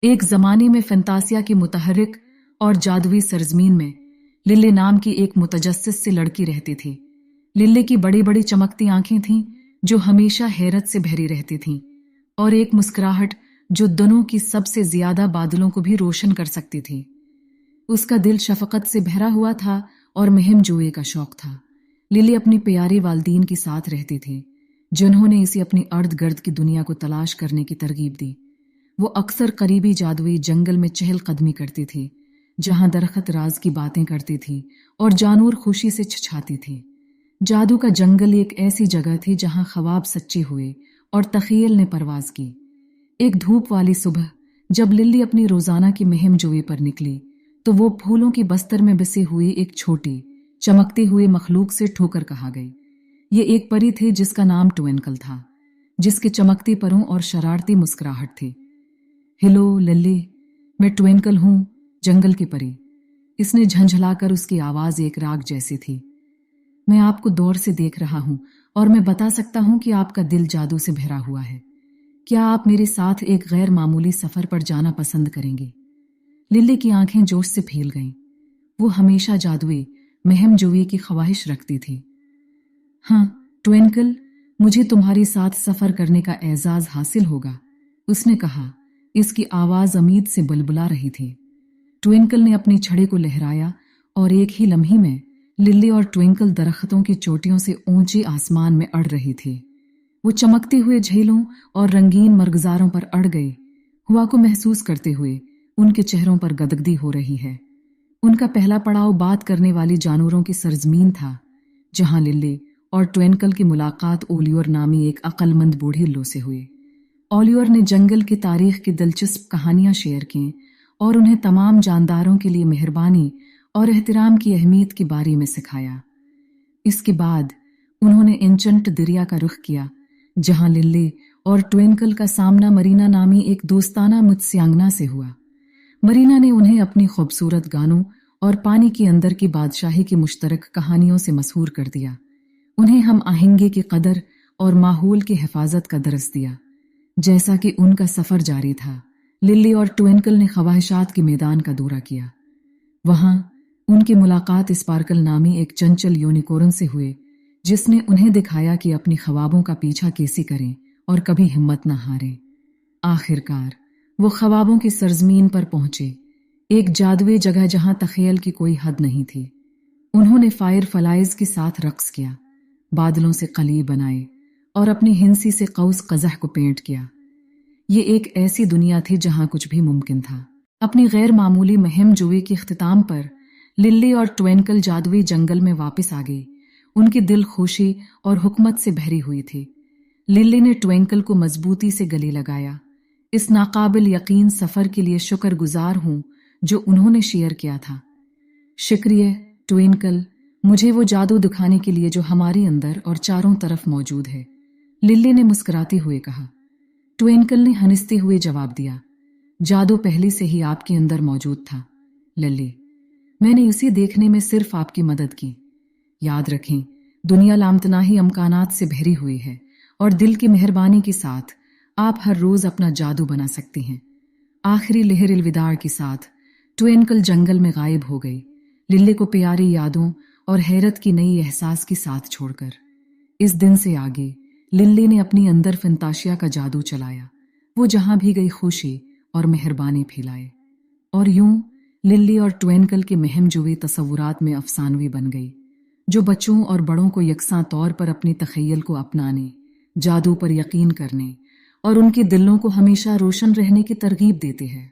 ایک زمانے میں فنتاسیا کی متحرک اور جادوئی سرزمین میں للے نام کی ایک متجسس سے لڑکی رہتی تھی۔ للے کی بڑی بڑی چمکتی آنکھیں تھیں جو ہمیشہ حیرت سے بھری رہتی تھیں، اور ایک مسکراہٹ جو دنوں کی سب سے زیادہ بادلوں کو بھی روشن کر سکتی تھی۔ اس کا دل شفقت سے بھرا ہوا تھا اور مہم جوئی کا شوق تھا۔ للی اپنی پیارے والدین کے ساتھ رہتی تھی، جنہوں نے اسے اپنی ارد گرد کی دنیا کو تلاش کرنے کی ترغیب دی۔ وہ اکثر قریبی جادوئی جنگل میں چہل قدمی کرتی تھی، جہاں درخت راز کی باتیں کرتی تھی اور جانور خوشی سے چھچھاتی تھی۔ جادو کا جنگل ایک ایسی جگہ تھی جہاں خواب سچے ہوئے اور تخیل نے پرواز کی۔ ایک دھوپ والی صبح جب للی اپنی روزانہ کی مہم جوئی پر نکلی تو وہ پھولوں کی بستر میں بسے ہوئے ایک چھوٹی چمکتے ہوئے مخلوق سے ٹھوکر کہا گئی۔ یہ ایک پری تھی جس کا نام ٹوینکل تھا، جس کے چمکتی پروں اور شرارتی مسکراہٹ تھی۔ ہیلو للی، میں ٹوینکل ہوں، جنگل کی پری۔ اس نے جھنجھلا کر اس کی آواز ایک راگ جیسی تھی۔ میں آپ کو دور سے دیکھ رہا ہوں اور میں بتا سکتا ہوں کہ آپ کا دل جادو سے بھرا ہوا ہے۔ کیا آپ میرے ساتھ ایک غیر معمولی سفر پر جانا پسند کریں گے؟ للی کی آنکھیں جوش سے پھیل گئیں۔ وہ ہمیشہ جادوئی مہم جوئی کی خواہش رکھتی تھی۔ ہاں ٹوینکل، مجھے تمہاری ساتھ سفر کرنے کا اعزاز حاصل ہوگا، اس نے کہا۔ اس کی آواز امید سے بلبلا رہی تھی۔ ٹوینکل نے اپنی چھڑے کو لہرایا اور ایک ہی لمحے میں للی اور ٹوینکل درختوں کی چوٹیوں سے اونچے آسمان میں اڑ رہی تھی۔ وہ چمکتے ہوئے جھیلوں اور رنگین مرغزاروں پر اڑ گئی، ہوا کو محسوس کرتے ہوئے ان کے چہروں پر گدگدی ہو رہی ہے۔ ان کا پہلا پڑاؤ بات کرنے والی جانوروں کی سرزمین تھا، جہاں للی اور ٹوینکل کی ملاقات اولیور نامی ایک عقل مند بوڑھی لو سے ہوئی۔ اولیور نے جنگل کی تاریخ کی دلچسپ کہانیاں شیئر کیں اور انہیں تمام جانداروں کے لیے مہربانی اور احترام کی اہمیت کے بارے میں سکھایا۔ اس کے بعد انہوں نے انچنٹ دریا کا رخ کیا، جہاں للی اور ٹوینکل کا سامنا مرینا نامی ایک دوستانہ متسیانگنا سے ہوا۔ مرینا نے انہیں اپنی خوبصورت گانوں اور پانی کے اندر کی بادشاہی کی مشترک کہانیوں سے مسحور کر دیا۔ انہیں ہم آہنگی کی قدر اور ماحول کی حفاظت کا درس دیا۔ جیسا کہ ان کا سفر جاری تھا، للی اور ٹوینکل نے خواہشات کے میدان کا دورہ کیا۔ وہاں ان کی ملاقات اسپارکل نامی ایک چنچل یونیکورن سے ہوئے، جس نے انہیں دکھایا کہ اپنی خوابوں کا پیچھا کیسے کریں اور کبھی ہمت نہ ہاریں۔ آخر کار وہ خوابوں کی سرزمین پر پہنچے، ایک جادوئی جگہ جہاں تخیل کی کوئی حد نہیں تھی۔ انہوں نے فائر فلائز کے ساتھ رقص کیا، بادلوں سے قلیع بنائے اور اپنی ہنسی سے قوس قزح کو پینٹ کیا۔ یہ ایک ایسی دنیا تھی جہاں کچھ بھی ممکن تھا۔ اپنی غیر معمولی مہم جوئی کے اختتام پر للی اور ٹوینکل جادوئی جنگل میں واپس آ گئی۔ ان کی دل خوشی اور حکمت سے بھری ہوئی تھی۔ للی نے ٹوینکل کو مضبوطی سے گلے لگایا۔ اس ناقابل یقین سفر کے لیے شکر گزار ہوں جو انہوں نے شیئر کیا تھا۔ شکریہ ٹوینکل، مجھے وہ جادو دکھانے کے لیے جو ہمارے اندر اور چاروں طرف موجود ہے، للی نے مسکراتے ہوئے کہا۔ ٹوینکل نے ہنستے ہوئے جواب دیا، جادو پہلے سے ہی آپ کے اندر موجود تھا للی، میں نے اسے دیکھنے میں صرف آپ کی مدد کی۔ یاد رکھیں، دنیا لامتناہی امکانات سے بھری ہوئی ہے اور دل کی مہربانی کے ساتھ آپ ہر روز اپنا جادو بنا سکتے ہیں۔ آخری لہر الوداع کے ساتھ ٹوینکل جنگل میں غائب ہو گئی، للی کو پیاری یادوں اور حیرت کی نئی احساس کے ساتھ چھوڑ کر۔ اس دن سے آگے للی نے اپنی اندر فنتاشیا کا جادو چلایا۔ وہ جہاں بھی گئی خوشی اور مہربانی پھیلائے، اور یوں للی اور ٹوینکل کے مہم جوئی تصورات میں افسانوی بن گئی، جو بچوں اور بڑوں کو یکساں طور پر اپنی تخیل کو اپنانے، جادو پر یقین کرنے اور ان کے دلوں کو ہمیشہ روشن رہنے کی ترغیب دیتے ہیں۔